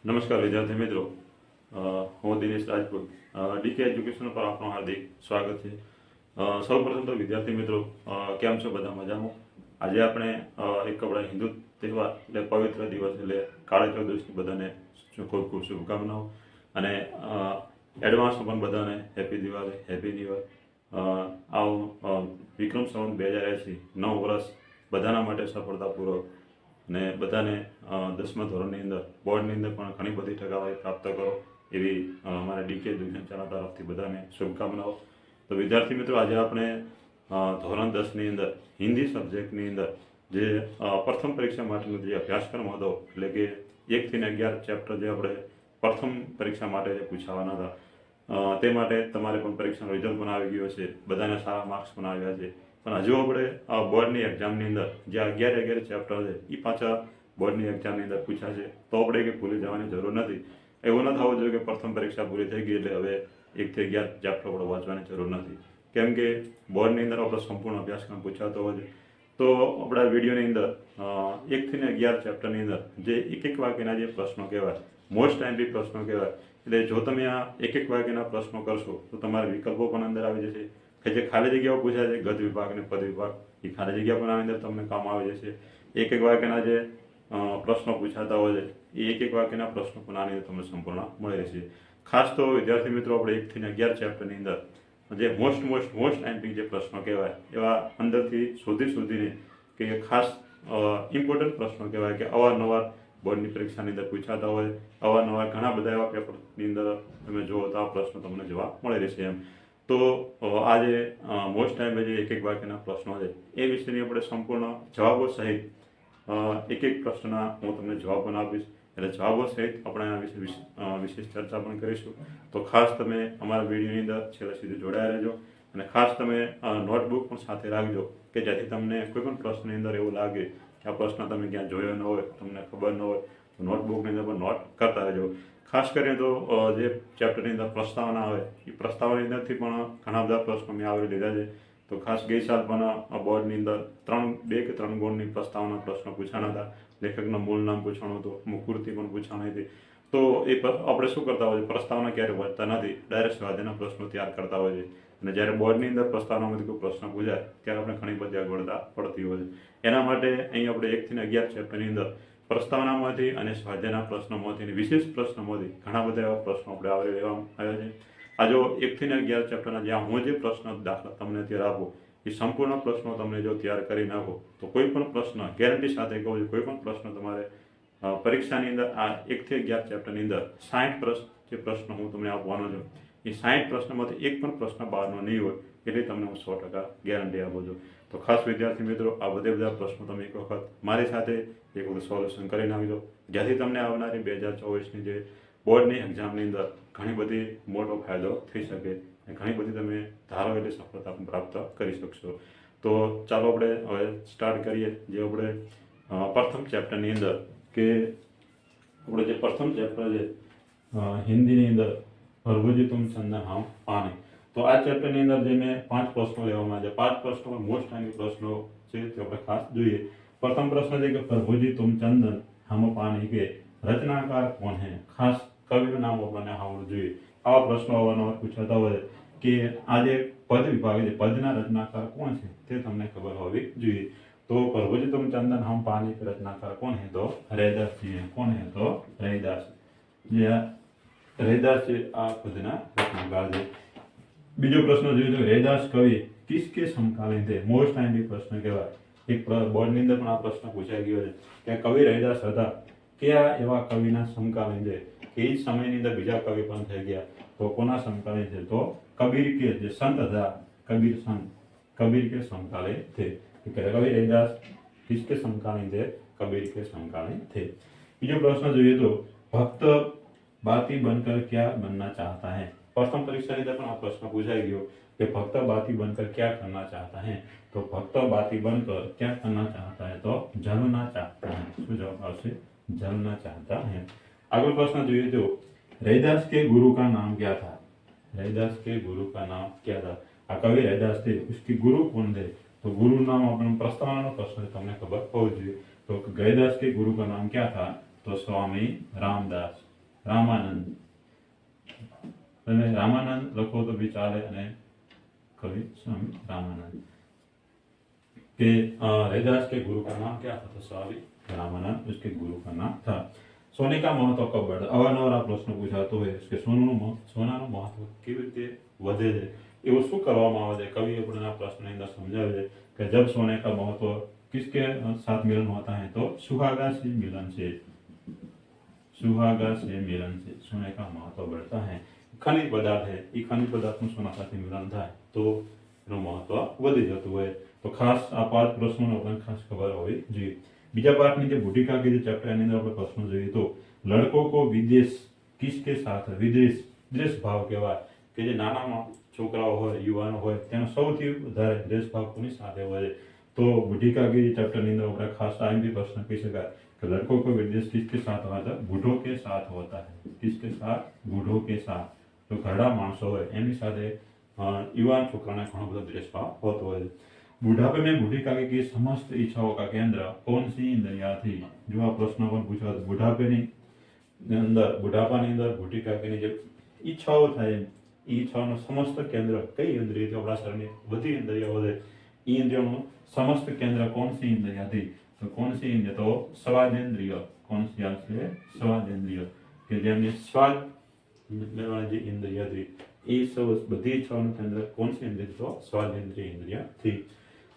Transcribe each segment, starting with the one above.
નમસ્કાર વિદ્યાર્થી મિત્રો, હું દિનેશ રાજપૂત. ડીકે એજ્યુકેશન પર આપનું હાર્દિક સ્વાગત છે. સૌપ્રથમ તો વિદ્યાર્થી મિત્રો, કેમ છો? બધા મજામાં? આજે આપણે એક આપણા હિન્દુ તહેવાર એટલે પવિત્ર દિવસ એટલે કાળી ચૌદશની બધાને ખૂબ ખૂબ શુભકામનાઓ અને એડવાન્સમાં પણ બધાને happy Diwali, happy new year. આવું વિક્રમ સંવત 2080 9 વર્ષ બધાના માટે સફળતાપૂર્વક અને બધાને 10મા ધોરણની અંદર બોર્ડની અંદર પણ ઘણી બધી ટકાવારી પ્રાપ્ત કરો એવી અમારા ડીકે એજ્યુકેશન ચેનલ તરફથી બધાને શુભકામનાઓ. તો વિદ્યાર્થી મિત્રો, આજે આપણે ધોરણ 10ની અંદર હિન્દી સબ્જેક્ટની અંદર જે પ્રથમ પરીક્ષા માટેનો જે અભ્યાસક્રમ હતો એટલે કે 1 થી 11 ચેપ્ટર જે આપણે પ્રથમ પરીક્ષા માટે જે પૂછાવાના હતા તે માટે તમારે પણ પરીક્ષાનું રિઝલ્ટ પણ આવી ગયું છે, બધાને સારા માર્ક્સ પણ આવ્યા છે. પણ હજુ આપણે બોર્ડની એક્ઝામની અંદર જે 11 ચેપ્ટર છે એ પાછા બોર્ડની એક્ઝામની અંદર પૂછ્યા છે, તો આપણે કે ભૂલી જવાની જરૂર નથી. એવું ન થવું જોઈએ કે પ્રથમ પરીક્ષા પૂરી થઈ ગઈ એટલે હવે 1 થી 11 ચેપ્ટર આપણે વાંચવાની જરૂર નથી, કેમ કે બોર્ડની અંદર આપણો સંપૂર્ણ અભ્યાસક્રમ પૂછાતો હોય છે. તો આપણા વિડીયોની અંદર 1 થી 11 ચેપ્ટરની અંદર જે એક વાક્યના જે પ્રશ્નો કહેવાય, મોસ્ટ ટાઈમલી પ્રશ્નો કહેવાય, એટલે જો તમે આ એક વાક્યના પ્રશ્નો કરશો તો તમારા વિકલ્પો પણ અંદર આવી જશે. કે જે ખાલી જગ્યાઓ પૂછાય છે ગદ્ય વિભાગ અને પદ વિભાગ, એ ખાલી જગ્યા પણ આની અંદર તમને કામ આવી જશે. એક વાક્યના જે પ્રશ્નો પૂછાતા હોય છે એ એક વાક્યના પ્રશ્નો પણ આની અંદર તમને સંપૂર્ણ મળી રહેશે. ખાસ તો વિદ્યાર્થી મિત્રો, આપણે 1 થી 11 ચેપ્ટરની અંદર જે મોસ્ટ ટાઈમિંગ જે પ્રશ્નો કહેવાય એવા અંદરથી શોધીને કે ખાસ ઇમ્પોર્ટન્ટ પ્રશ્નો કહેવાય કે અવારનવાર બોર્ડની પરીક્ષાની અંદર પૂછાતા હોય, અવારનવાર ઘણા બધા એવા પેપરની અંદર તમે જુઓ તો આ પ્રશ્નો તમને જોવા મળી રહેશે એમ. તો આ જે મોસ્ટ ટાઈમ જે એક વાક્યના પ્રશ્નો છે એ વિશેની આપણે સંપૂર્ણ જવાબો સહિત એક પ્રશ્નના હું તમને જવાબ પણ આપીશ, એટલે જવાબો સહિત આપણે આ વિશે વિશેષ ચર્ચા પણ કરીશું. તો ખાસ તમે અમારા વિડીયોની અંદર છેલ્લે સુધી જોડાયા રહેજો અને ખાસ તમે નોટબુક પણ સાથે રાખજો કે જેથી તમને કોઈ પણ પ્રશ્નની અંદર એવું લાગે કે આ પ્રશ્ન તમે ક્યાં જોયો ન હોય, તમને ખબર ન હોય, તો નોટબુકની અંદર પણ નોટ કરતા રહેજો. ખાસ કરીને તો જે ચેપ્ટરની અંદર પ્રસ્તાવના આવે એ પ્રસ્તાવનાની અંદરથી પણ ઘણા બધા પ્રશ્નો મેં આવરી લીધા છે. તો ખાસ ગઈ સાલ પણ બોર્ડની અંદર 2 કે 3 ગુણની પ્રસ્તાવના પ્રશ્નો પૂછાણા હતા. લેખકનું મૂળ નામ પૂછવાનું હતું, મુકૃતિ પણ પૂછાણી હતી. તો એ આપણે શું કરતા હોય છે, પ્રસ્તાવના ક્યારે વાંચતા નથી, ડાયરેક્ટ સ્વાધ્યાયના પ્રશ્નો તૈયાર કરતા હોય છે. અને જ્યારે બોર્ડની અંદર પ્રસ્તાવનામાંથી કોઈ પ્રશ્ન પૂછાય ત્યારે આપણે ઘણી બધી અગવડતા પડતી હોય છે. એના માટે અહીં આપણે 1 થી 11 ચેપ્ટરની અંદર પ્રસ્તાવનામાંથી અને સ્વાધ્યાયના પ્રશ્નોમાંથી વિશેષ પ્રશ્નોમાંથી ઘણા બધા એવા પ્રશ્નો આપણે આવરી લેવામાં આવ્યા છે. આ જો 1 થી 11 ચેપ્ટરના જ્યાં હું જે પ્રશ્ન દાખલા તમને અત્યારે આપું એ સંપૂર્ણ પ્રશ્નો તમને જો તૈયાર કરી નાખો તો કોઈ પણ પ્રશ્ન ગેરંટી સાથે કહું છું, કોઈ પણ પ્રશ્ન તમારે પરીક્ષાની અંદર આ 1 થી 11 ચેપ્ટરની અંદર 60 જે પ્રશ્નો હું તમને આપવાનો છું એ 60 પ્રશ્નોમાંથી એક પણ પ્રશ્ન બહારનો નહીં હોય, એટલે તમને હું 100% ગેરંટી આપું છું. તો ખાસ વિદ્યાર્થી મિત્રો, આ બધા પ્રશ્નો તમે એક વખત મારી સાથે એક વખત સોલ્યુશન કરી નાખજો, જેથી તમને આવનારી 2024ની જે બોર્ડની એક્ઝામની અંદર ઘણી બધી મોટો ફાયદો થઈ શકે અને ઘણી બધી તમે ધારો એટલી સફળતા પણ પ્રાપ્ત કરી શકશો. તો ચાલો આપણે હવે સ્ટાર્ટ કરીએ જે આપણે પ્રથમ ચેપ્ટરની અંદર કે આપણે જે પ્રથમ ચેપ્ટર છે હિન્દીની અંદર ભરભુજી તુમ ચંદન હમ પાની. તો આ ચેપ્ટરની અંદર જે મેં 5 પ્રશ્નો લેવામાં આવ્યા છે, 5 પ્રશ્નો મોસ્ટ ટાઈમની પ્રશ્નો છે તે આપણે ખાસ જોઈએ. પ્રથમ પ્રશ્ન છે કે ભરભુજી તુમ ચંદન હમ પાની કે રચનાકાર કોણ હે. ખાસ કવિનું નામ આપણને આવડવું જોઈએ. આવા પ્રશ્નો અવારનવાર પૂછાતા હોય કે આ જે પદ વિભાગ છે, પદના રચનાકાર કોણ છે તે તમને ખબર હોવી જોઈએ. તો ભરભુજી તુમ ચંદન હમ પાની કે રચનાકાર કોણ હે? તો રૈદાસજી હે. કોણ હે? તો રૈદાસ. જે રૈદાસ છે આ પદના રચનાકાર છે. બીજો પ્રશ્ન જોઈએ તો રૈદાસ કવિ કિસકે સમકાલીન થે. મોસ્ટ ટાઈમલી પ્રશ્ન કહેવાય. એક બોર્ડની અંદર પણ આ પ્રશ્ન પૂછાઈ ગયો છે કે કવિ રૈદાસ હતા, કયા એવા કવિના સમકાલીન છે કે એ સમયની અંદર બીજા કવિ પણ થઈ ગયા, તો કોના સમકાલીન છે? તો કબીર કે જે સંત હતા, કબીર સંત, કબીર કે સમકાલીન થે. કવિ રૈદાસ કિસકે સમકાલીન થે? કબીર के समकालीन थे. બીજો પ્રશ્ન જોઈએ તો ભક્ત बाती बनकर क्या बनना चाहता है. प्रथम परीक्षा ની અંદર પણ આ પ્રશ્ન પૂછાઈ ગયો કે ભક્ત बाती बनकर क्या करना चाहता है. तो भक्त बाती बनकर क्या करना चाहता है? तो जलना चाहता है. શું જવાબ આવશે? जलना चाहता है. अगला प्रश्न જોઈએ तो रैदास के गुरु का नाम क्या था. रैदास के गुरु का नाम क्या था. આ કવિ રૈદાસ थे, उसके गुरु कौन थे? तो गुरु नाम આપણને પ્રસ્તાવનાનો પ્રશ્ન તમને ખબર હોવી જોઈએ. तो रैदास के गुरु का नाम क्या था? तो स्वामी रामदास. રામાનંદ, અને રામાનંદ લખો તો બી ચાલે, અને कवि स्वामी रामानंद। के रैदास के गुरु का नाम क्या था? तो स्वामी रामानंद उसके गुरु का नाम था। सोने का महत्व कब बढ़ा? अवारनवार आ प्रश्न पूछातो है कि सोनाનું મહત્વ કેવી રીતે વધે છે, એવું શું કરવામાં આવે છે? કવિ આપણે આ પ્રશ્નની અંદર સમજાવે છે કે जब सोने का महत्व किसके साथ मिलन होता है? तो सुहागा से मिलन से, सुहागा से मिलन से सोने का महत्व बढ़ता है। खनिज पदार्थ है, ये खनिज पदार्थનું સોના સાથે મિલન થાય તો એનું મહત્વ વધી જતું હોય। તો ખાસ આ 5 પ્રશ્નોનો આપણે ખાસ ખબર હોવી જોઈએ। બીજા પાઠની જે ભૂતિકા કે જે ચેપ્ટરની અંદર આપણે પ્રશ્નો જોઈએ તો લડકો કો વિદેશ કિસકે સાથ? વિદેશ દ્વેષ ભાવ કહેવાય કે જે નાના છોકરાઓ હોય, યુવાનો હોય, તેનો સૌથી વધારે દ્વેષ ભાવ કોની સાથે હોય? તો ભૂતિકા કે ચેપ્ટરની અંદર આપણે ખાસ આ બી પ્રશ્ન કહી શકાય कि लड़कों को विदेश किसके साथ होता है? बूढ़ों के साथ होता है। किसके साथ? बूढ़ों के साथ। तो घरड़ा माणसों હોય એમની સાથે યુવાન છોકરાને ઘણો બધો દ્વેષભાવ હોતો હોય। बुढ़ापे में भूतिका की समस्त इच्छाओं का केंद्र कौन सी इंद्रिया थी? जो आ प्रश्न पर पूछा तो बुढ़ापानी अंदर भूतिका की जो इच्छाओं थाय ई इच्छाओं समस्त केंद्र कई इंद्रिय थी? अपना शरीर में बधी इंद्रियों है, ई इंद्रियों समस्त केंद्र कौन सी इंद्रिया थी? तो कौन सी इंद्रिय? तो स्वादेंद्रिय। कौन सी आपसे? स्वादेंद्रिय के जेमने स्वाद लेवानी इंद्रिय थी, ये सब बधी इच्छाओं केंद्र कौन सी इंद्रिय? तो स्वादेंद्रिय इंद्रिय थी।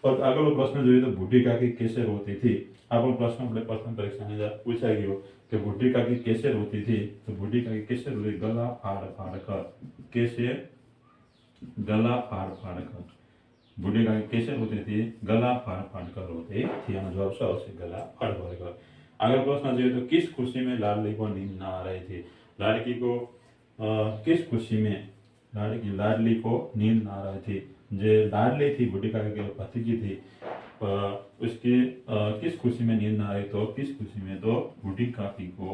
और अगलो प्रश्न जो तो भूतिका की कैसे रोती थी? आप प्रश्न अपने प्रथम परीक्षा में पूछा गयो कि भूतिका की कैसे रोती थी? तो भूतिका की कैसे रोती? गला फाड़ फाड़ कर। कैसे? गला फाड़ फाड़ कर। भूतिका की कैसे रोती थी? गला फाड़ फाड़ कर रोती थी। जवाब सौ से गला फाड़ फाड़ कर। अगला प्रश्न जो तो किस खुशी में लाडली को नींद न आ रही थी? लाडली को किस खुशी में लाडली को नींद न आ रही थी? जो लाडली थी भूतिका की भतीजी थी, उसकी किस खुशी में नींद न आ रही? तो किस खुशी में? तो भूतिका की को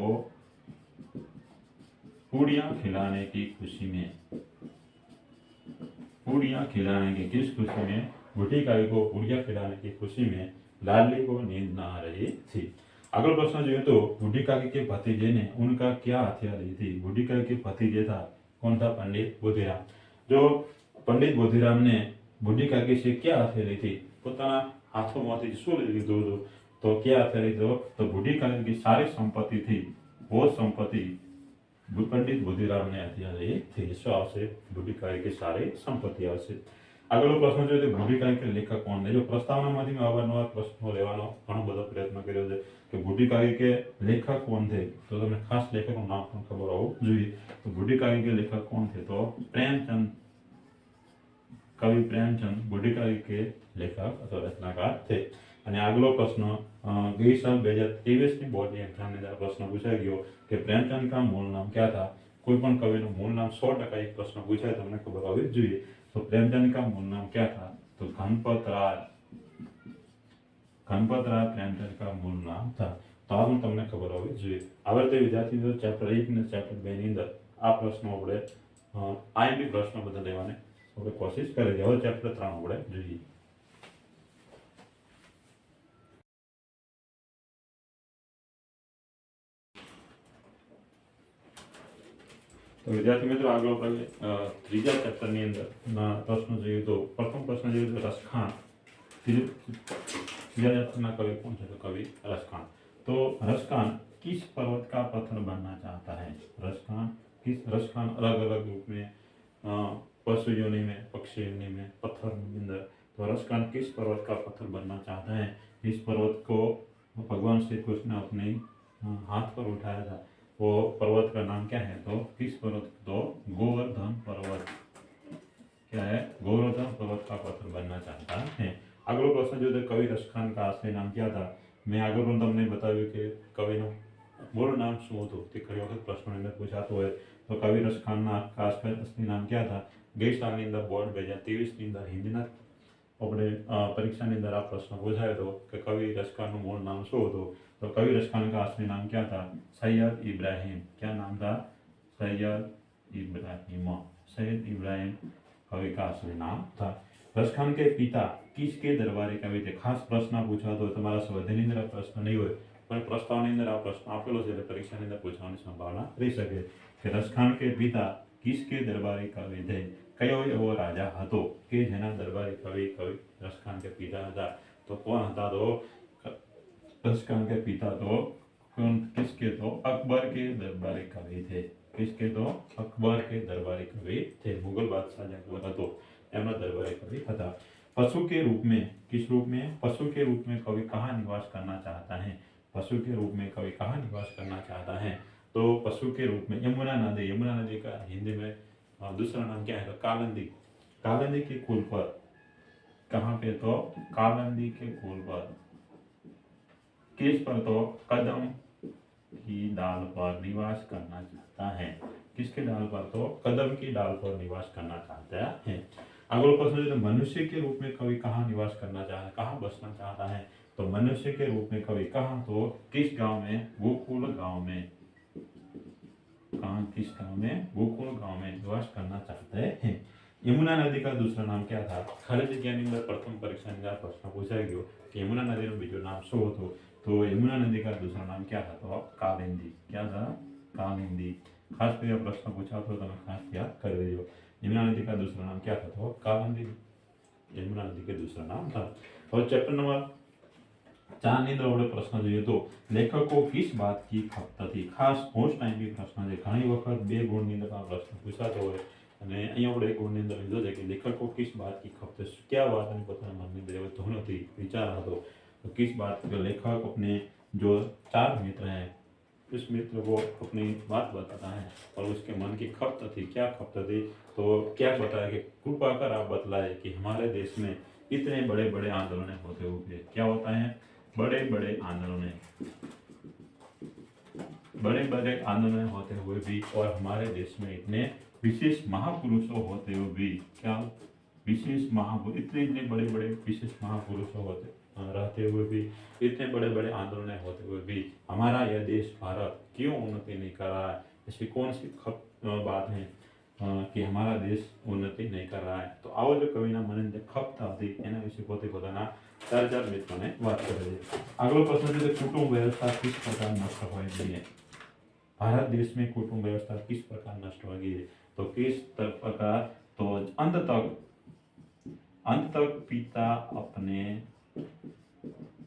पूड़ियाँ खिलाने की खुशी में। पूड़ियाँ खिलाने की किस खुशी में? भूतिका को पूड़ियाँ खिलाने की खुशी में लाडली को नींद न आ रही थी। अगला प्रश्न जो है तो भूतिका के भतीजे ने उनका क्या हत्या ली थी? भूतिका के भतीजे था कौन था? पंडित बोधीराम। जो पंडित बोधीराम ने भूतिका से क्या हत्या ली थी? પોતાના હાથોમાંથી શું લઈ લીધું હતું? તો क्या हत्या ली? तो भूतिका की सारी संपत्ति थी, वो संपत्ति पंडित बोधीराम ने हत्या ली थी। શું આવશે? ભૂતિકા की सारी संपत्ति આવશે। આગળનો પ્રશ્ન જોઈએ તો ભૂતિકા કે લેખક કોણ? જો પ્રસ્તાવનામાંથી મેં અવારનવાર પ્રશ્નો લેવાનો ઘણો બધો પ્રયત્ન કર્યો છે કે ભૂતિકા કે લેખક કોણ છે, તો તમને ખાસ લેખકનું નામ પણ ખબર હોવું જોઈએ। તો ભૂતિકા કે લેખક કોણ છે? તો પ્રેમચંદ, कवि प्रेमचंद भूतिका के लेखक अथवा रचनाकार थे। અને આગલો પ્રશ્ન गई साल 2023 ની બોર્ડની એક્ઝામની અંદર પ્રશ્ન પૂછાઈ ગયો કે प्रेमचंद का मूल नाम क्या था? कोई पण कविનું मूल नाम 100% एक प्रश्न पूछाય તમને ખબર હોવી જોઈએ। तो प्रेमचंद का मूल नाम क्या था? तो गणपत राय प्रेमचंद का मूल नाम था। तो આ પણ તમને ખબર હોવી જોઈએ। આ રીતે વિદ્યાર્થી મિત્રો ચેપ્ટર 1 અને ચેપ્ટર 2 ની અંદર આ પ્રશ્નો આપણે આઈએમપી પ્રશ્નો બધા લેવાને આપણે કોશિશ કરી હવે ચેપ્ટર 3 આપણે જોઈએ। तो विद्यार्थी मित्रों आगे આપણે ત્રીજા ચેપ્ટરની અંદર પ્રશ્નો જોઈએ તો પ્રથમ પ્રશ્ન જોઈએ તો રસખાન। ત્રીજા ચેપ્ટરના કવિ કોણ છે? તો કવિ रसखान। तो रसखान किस पर्वत का पत्थर बनना चाहता है? रसखान अलग अलग रूप में पशु योनि में, पक्षी योनि में, पत्थर के अंदर। तो रसखान किस पर्वत का पत्थर बनना चाहता है? इस पर्वत को भगवान श्री कृष्ण ने अपने हाथ पर उठाया था, वो पर्वत का नाम क्या है? तो किस पर्वत? तो गोवर्धन पर्वत। क्या है? गोवर्धन पर्वत का पत्थर बनना चाहता है। अगलो प्रश्न जो कवि रसखान का असली नाम क्या था? मैं आगे पण तमने बताव्યું કે કવિનું મૂળ નામ શું હતું તે ઘણી વખત પ્રશ્નોની અંદર પૂછાતું હોય। तो कवि रसखानના असली नाम क्या था? गई सालની અંદર બોર્ડ 2023 ની અંદર હિન્દીના આપણે પરીક્ષાની અંદર આ પ્રશ્ન પૂછાયો હતો કે કવિ રસખાનનું મૂળ નામ શું હતું? तो कवि रसखान का असली नाम क्या था? सैयद इब्राहिम। क्या नाम था? सैयद इब्राहिम कवि का असली नाम था। रसखान के पिता किसके दरबारी कवि थे? खास प्रश्न पूछा तो તમારા સ્વાધ્યાયની અંદર પ્રશ્ન નહીં હોય પણ પ્રસ્તાવની અંદર આ પ્રશ્ન આપેલો છે એટલે પરીક્ષાની અંદર પૂછવાની સંભાવના રહી શકે કે રસખાણ કે પિતા કિસકે દરબારી કવિ थे કયો એવો રાજા હતો કે જેના દરબારી કવિ રસખાણ કે પિતા હતા તો કોણ હતા તો रसखान के पिता तो किसके तो अकबर के दरबारी कवि थे किसके तो अकबर के दरबारी कवि थे मुगल बादशाह जो अकबर હતો એમના દરબારી કવિ હતા पशु के रूप में किस रूप में पशु के रूप में कवि कहाँ निवास करना चाहता है पशु के रूप में कवि कहाँ निवास करना चाहता है तो पशु के रूप में यमुना नदी का हिंदी में दूसरा नाम क्या है तो कालिंदी कालिंदी के कुल पर कहाँ पे तो कालिंदी के कुल पर किस पर तो कदम की डाल पर निवास करना चाहता है किसके डाल पर तो कदम की डाल पर निवास करना चाहता है अगला प्रश्न है मनुष्य के रूप में कवि कहाँ निवास करना चाहता है कहाँ बसना चाहता है तो मनुष्य के रूप में कवि कहाँ तो किस गांव में गोकुल गांव में कहाँ किस गांव में गोकुल गांव में निवास करना चाहते हैं यमुना नदी का दूसरा नाम क्या था खाली जगह ની અંદર પ્રથમ પરીક્ષાની અંદર પ્રશ્ન પૂછાઈ ગયો કે यमुना नदी નું બીજું નામ શું હતું तो यमुना नदी का दूसरा नाम क्या था तो कालिंदी क्या था कालिंदी खास कर प्रश्न पूछा तो તમે ખાસ याद कर लीजिए यमुना नदी का दूसरा नाम क्या था तो कालिंदी यमुना नदी के दूसरा नाम था और चैप्टर नंबर 4 ની અંદર આપણે પ્રશ્ન જોઈએ તો લેખકો किस बात की खपत थी खास मोस्ट टाइम भी प्रश्न છે ઘણી વખત બે ગુણની અંદર આ પ્રશ્ન પૂછાતો હોય અને અહીંયા આપણે એક ગુણની અંદર લીધો છે કે લેખકો किस बात की खपत क्या વાતની પોતાના મનની અંદર ધૂણથી વિચાર હતો तो किस बात के लेखक अपने जो 4 मित्र हैं उस मित्र को अपनी बात बताता है और उसके मन की खपत थी क्या खपत थी तो क्या बताया कि कृपा कर आप बतलाए कि हमारे देश में इतने बड़े बड़े आंदोलन होते हुए क्या होता है बड़े बड़े आंदोलन होते हुए भी और हमारे देश में इतने विशेष महापुरुषों होते हुए भी क्या विशेष महापुरुष इतने बड़े बड़े विशेष महापुरुषों होते रहते हुए भी इतने बड़े बड़े आंदोलन होते हुए भी हमारा यह देश भारत क्यों उन्नति नहीं कर रहा है ऐसी कौन सी बात है कि हमारा देश उन्नति नहीं कर रहा है तो आओ जो कविना मन खपता थी एना विषे पोते पोताना 4 मित्रों ने बात करें अगलो प्रश्न है कुटुंब व्यवस्था किस प्रकार नष्ट होई गई है भारत देश में कुटुंब व्यवस्था किस प्रकार नष्ट हो गई है तो किस प्रकार तो अंत तक पिता अपने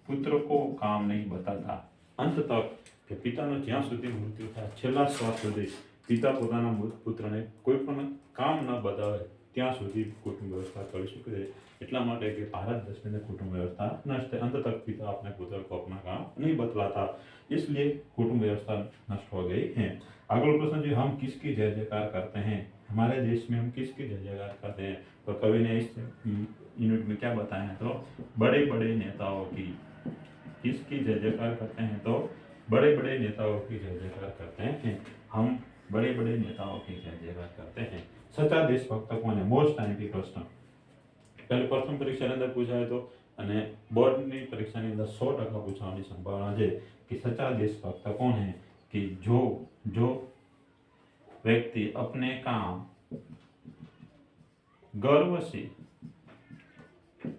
पुत्र को काम नहीं बताता अंत तक के पिता नो ज्यां सुधी मृत्यु था छेल्ला श्वास सुधी पिता पोताना पुत्रने कोई पण काम न बतावे ત્યાં સુધી કુટુંબ વ્યવસ્થા કરી શકે એટલા માટે કે ભારત देश में कुटुंब व्यवस्था नष्ट है अंत तक पिता अपने पुत्र को अपना काम नहीं बतलाता इसलिए कुटुंब व्यवस्था नष्ट हो गई है अगला प्रश्न जो हम किसकी जय जयकार करते हैं हमारे देश में हम किसकी जय जयकार करते हैं तो कवि ने इस यूनिट में क्या बताया है तो बड़े बड़े नेताओं की किसकी जय जयकार करते हैं तो बड़े बड़े नेताओं की जय जयकार करते हैं हम बड़े बड़े नेताओं की जय जयकार करते हैं सच्चा देशभक्त कौन है मोस्ट टाइम की प्रश्न पहले प्रथम परीक्षा अंदर पूछा है तो અને બોર્ડની પરીક્ષાની અંદર 100% પૂછવાની સંભાવના છે कि सच्चा देशभक्त कौन है कि जो व्यक्ति अपने काम गर्व से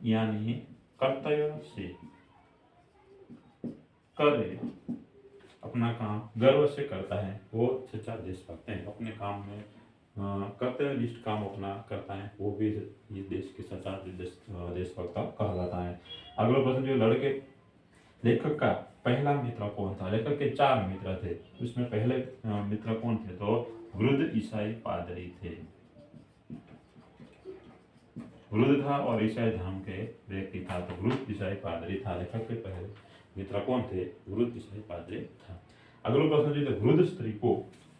यानी कर्तव्य से करे अपना काम गर्व से करता है वो सच्चा देशभक्त है अपने काम में कर्तव्यनिष्ठ काम अपना करता है वो भी ये देश के सच्चा देशभक्त कहलाता है अगला प्रश्न जो लड़के लेखक का पहला मित्र कौन था लेखक के 4 मित्र थे उसमें पहले मित्र कौन थे तो वृद्ध ईसाई पादरी थे वृद्ध था और ईसाई धर्म के व्यक्ति था तो वृद्ध ईसाई पादरी था लेखक के पहले मित्र कौन थे वृद्ध ईसाई पादरी था अगला प्रश्न जो वृद्ध स्त्री को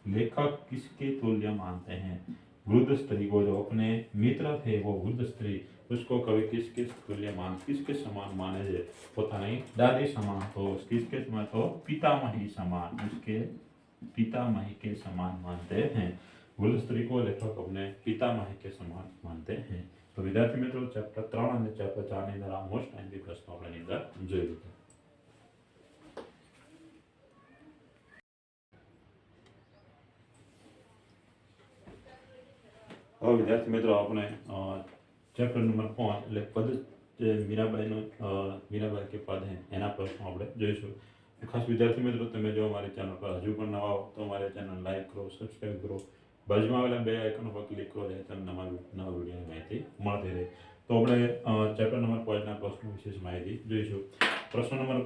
लेखक किसके तुल्य मानते हैं वृद्ध स्त्री को जो अपने मित्र थे वो वृद्ध स्त्री उसको कवि किसके तुल्य किसके समान माने जे पोतानी दादी समान तो किसके समान तो पितामही समान उसके पितामही के समान मानते हैं वृद्ध स्त्री को लेखक अपने पितामही के समान मानते हैं तो विद्यार्थी मित्रों चैप्टर 3 અને ચેપ્ટર 4 ની અંદર આ મોસ્ટ ટાઈમ બી પ્રશ્નો આપણે અંદર જોઈ લીધા હવે વિદ્યાર્થી મિત્રો આપણે ચેપ્ટર નંબર 5 એટલે પદ જે મીરાબાઈ કે પદ હે એના પ્રશ્નો આપણે જોઈશું खास विद्यार्थी मित्रों, તમે જો અમારી ચેનલ પર હજુ પણ નવા હો તો અમારી ચેનલ લાઈક કરો, સબસ્ક્રાઈબ કરો, બાજુમાં આવેલા બે આઇકન પર ક્લિક કરો જેથી તમને નવા વિડીયોની માહિતી મળતી રહે. તો આપણે ચેપ્ટર નંબર 5 ના પ્રશ્નો વિશેષ માહિતી જોઈશું. પ્રશ્ન નંબર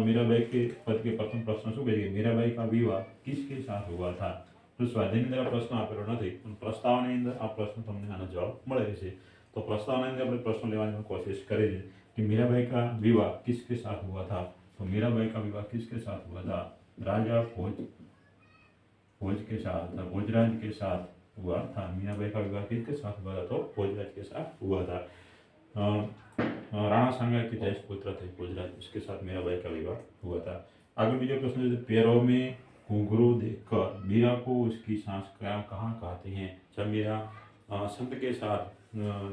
मीराबाई के पद के प्रथम प्रश्न શું કહે છે? મીરાબાઈ का विवाह किसके साथ हुआ था? તો સ્વાધ્યાયની અંદર આ પ્રશ્ન આપેલો નથી, પણ પ્રસ્તાવની અંદર આ પ્રશ્ન તમને આનો જવાબ મળે છે. તો પ્રસ્તાવની અંદર આપણે પ્રશ્ન લેવાની કોશિશ કરીએ છીએ कि मीराबाई का विवाह किसके साथ हुआ था? तो मीराबाई का विवाह किसके साथ हुआ था? राजा भोज के साथ था, भोजराज के साथ हुआ था. मीराबाई का विवाह किसके साथ हुआ था? तो भोजराज के साथ हुआ था. राणा सांगा के 23 पुत्र थे भोजराज, उसके साथ मीराबाई का विवाह हुआ था. आगे बीजा प्रश्न है, पैरों में घुंघरू देखकर मीरा को उसकी सांस कहाँ कहते हैं? जब मीरा संत के साथ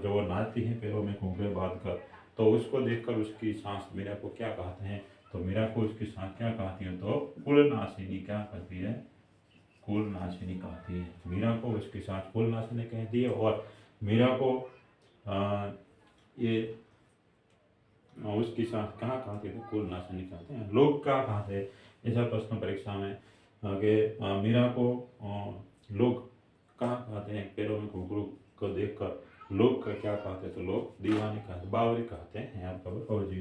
जो वो नाचती है पैरों में घुंघरू बांधकर, तो उसको देखकर उसकी सांस मीरा को क्या कहते हैं? तो मीरा को उसकी सांस क्या कहती है? तो कुलनाशिनी क्या कहती है? कुलनाशिनी कहती है. मीरा को उसकी सांस कुलनाशिनी कहती है. और मीरा को ये उसकी सांस कहाँ कहते हैं? कुलनाशिनी कहते हैं. लोग क्या कहते हैं? ऐसा प्रश्न परीक्षा में कि मीरा को लोग कहाँ कहते हैं? पैरों में घुंघरू को देखकर लोग का क्या कहते हैं? तो लोग दीवानी कहते, बावरी कहते हैं. आप खबर हो जी.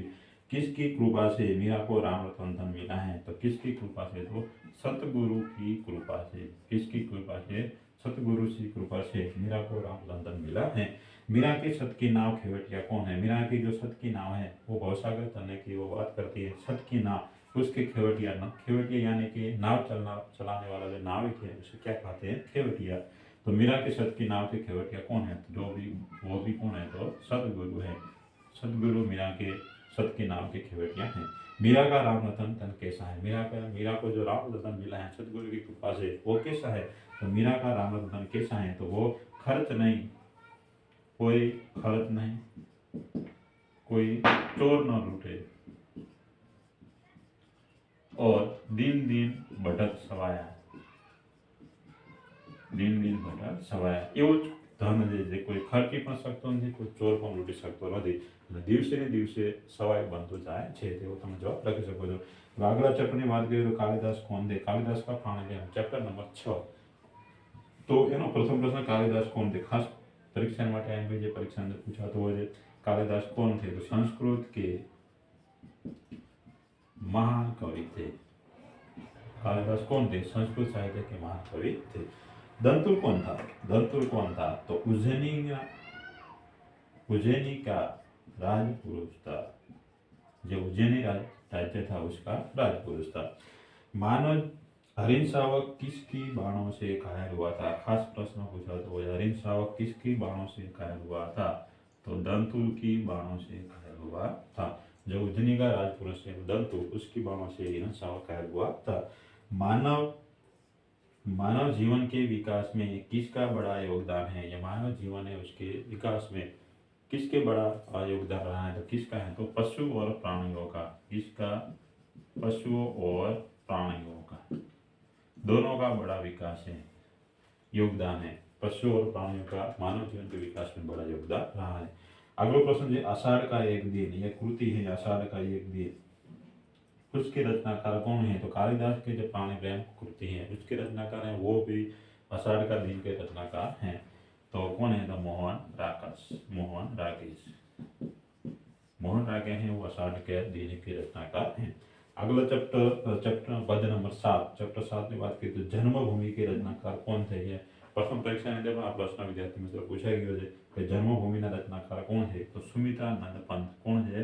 किसकी कृपा से मीरा को राम रतन धन मिला है? तो किसकी कृपा से? तो सतगुरु की कृपा से. किसकी कृपा से? सतगुरु की कृपा से मीरा को राम रतन धन मिला है. मीरा के सत की नाव खेवटिया कौन है? मीरा की जो सत की नाव है वो भवसागर तरने की वो बात करती है. सत की नाव उसके खेवटिया न, खेवटिया यानी कि नाव चलाने वाला जो नाविक है उसे क्या कहते हैं? खेवटिया. तो मीरा के सत की नाव के खेवटिया कौन है? तो वो भी कौन है? तो सतगुरु है. सतगुरु मीरा के सत के नाम के खेवटिया हैं. मीरा का राम रतन धन कैसा है? मीरा को जो राम रतन मिला है सतगुरु की कृपा से वो कैसा है? तो मीरा का राम रतन धन कैसा है? तो वो खर्च नहीं, कोई खर्च नहीं, कोई चोर न लूटे और दिन दिन भटक सवाया. दिन दिन भटक सवाया એવું ધન જે કોઈ ખર્ચી પણ શકતો નથી, કોઈ ચોર પણ લૂંટી શકતો નથી અને દિવસે ને દિવસે સવાય બનતો જાય છે. તેવો તમે જવાબ લખી શકો છો. આગલા ચેપ્ટરની વાત કરીએ તો કાલિદાસ કોણ थे? કાલિદાસ का प्राणिग्रह ચેપ્ટર નંબર 6. તો એનો પ્રથમ પ્રશ્ન કાલિદાસ કોણ थे? ખાસ પરીક્ષા માટે આઈએમપી જે પરીક્ષા અંદર પૂછાતો હોય છે કાલિદાસ કોણ थे? તો સંસ્કૃત के महान कवि थे. कालिदास कौन थे? संस्कृत साहित्य के महान कवि थे. दंतुल कौन था? दंतुल कौन था? तो उज्जैनी का राजपुरुष था. जो उज्जैनी राज्य था उसका राजपुरुष था. मानव हरिण शावक किसकी बाणों से घायल हुआ था? खास प्रश्न पूछा तो हरिण शावक किसकी बाणों से घायल हुआ था? तो दंतुल की बाणों से घायल हुआ था. जो उज्जैनी का राजपुरुष है दंतुल, उसकी बाणों से हरिण शावक घायल हुआ था. मानव जीवन के विकास में किसका बड़ा योगदान है? या मानव जीवन है उसके विकास में किसके बड़ा योगदान रहा है? तो किसका है? तो पशु और प्राणियों का. किसका? पशुओं और प्राणियों का, दोनों का बड़ा विकास है, योगदान है. पशु और प्राणियों का मानव जीवन के विकास में बड़ा योगदान रहा है. अगला प्रश्न है आषाढ़ का एक दिन. यह कृति है आषाढ़ का एक दिन, उसके रचनाकार कौन है? तो कालिदास के जो प्राणिग्रह कृति है उसके रचनाकार हैं वो भी आषाढ़ का दिन के रचनाकार हैं. तो कौन है? तो मोहन रागे हैं वो आषाढ़ के दिन के रचनाकार हैं. अगला चैप्टर पद नंबर 7. चैप्टर 7 में बात की तो जन्मभूमि के रचनाकार कौन थे? ये प्रथम परीक्षा में आ प्रश्न विद्यार्थी मित्रों पूछाई गयो है कि जन्मभूमि रचनाकार कौन है? तो सुमित्रानंद पंत. कौन है?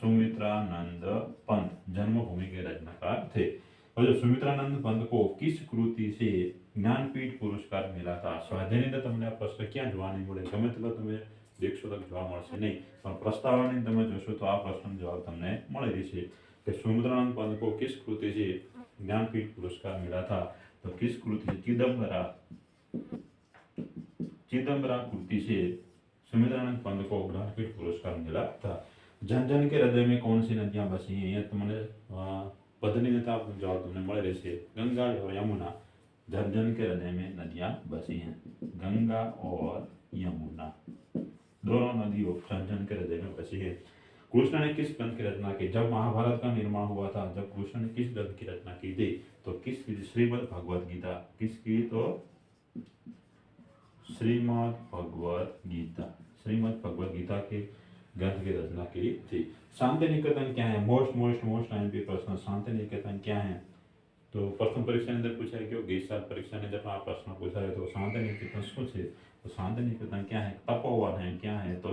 सुमित्रानंद पंत जन्मभूमि के रचनाकार थे. और जो सुमित्रानंद पंत को किस कृति से ज्ञानपीठ पुरस्कार मिला था? स्वाध्यायની અંદર તમને આ પ્રશ્ન ક્યાં જોવા નહીં મળે, ગમે તેટલો તમે દેખશો તો જોવા મળશે નહીં, પણ પ્રસ્તાવનાની તમે જોશો તો આ પ્રશ્નનો જવાબ તમને મળી રહેશે કે સુમિત્રાનંદ पंत को किस कृति से ज्ञानपीठ पुरस्कार मिला था? तो किस कृति से? चिदंबरा कृति से सुमित्रानंद पंत को ज्ञानपीठ पुरस्कार मिला था. जन जन के हृदय में कौन सी नदियां बसी हैं? ये तुमने पद्धति नेता जवाब तुमने મળે રહેશે. गंगा और यमुना. जन जन के हृदय में नदियां बसी हैं, गंगा और यमुना, दोनों नदियों जन जन के हृदय में बसी है. कृष्ण ने किस ग्रंथ की रचना की? जब महाभारत का निर्माण हुआ था, जब कृष्ण ने किस ग्रंथ की रचना की थी? तो किस? श्रीमद् भगवत गीता। किसकी? तो श्रीमद् भगवत गीता। श्रीमद् भगवत गीता के ग्रंथ की रचना की थी। शांति निकेतन क्या है? मोस्ट आईएमपी प्रश्न। शांति निकेतन क्या है? तो प्रथम परीक्षा अंदर पूछा है कि गई साल परीक्षा ने जब आप प्रश्न पूछा है तो शांति निकेतन શું છે? तो शांति निकेतन क्या है? तपोवन है। क्या है? तो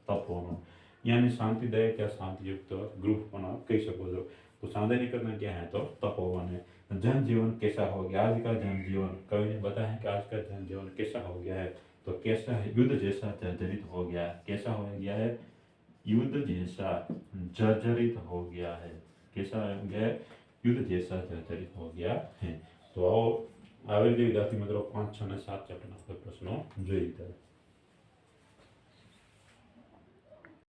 तपोवन, यानी शांतिदायक या शांति युक्त गृह પણ आप कह सको છો। तो शांति निकेतन क्या है? तो तपोवन है। जनजीवन कैसा हो गया? आज का जनजीवन, कवि ने बताया कि आज का जनजीवन कैसा हो गया है? तो कैसा है? युद्ध जैसा जर्जरित हो गया। कैसा हो गया है? युद्ध जैसा जर्जरित हो गया है। कैसा हो गया है? युद्ध जैसा जर्जरित हो गया है। तो आओ આવી રીતે વિદ્યાર્થી મિત્રો 5, 6 અને 7 ચેપ્ટરના પ્રશ્નો જોઈ લીધા।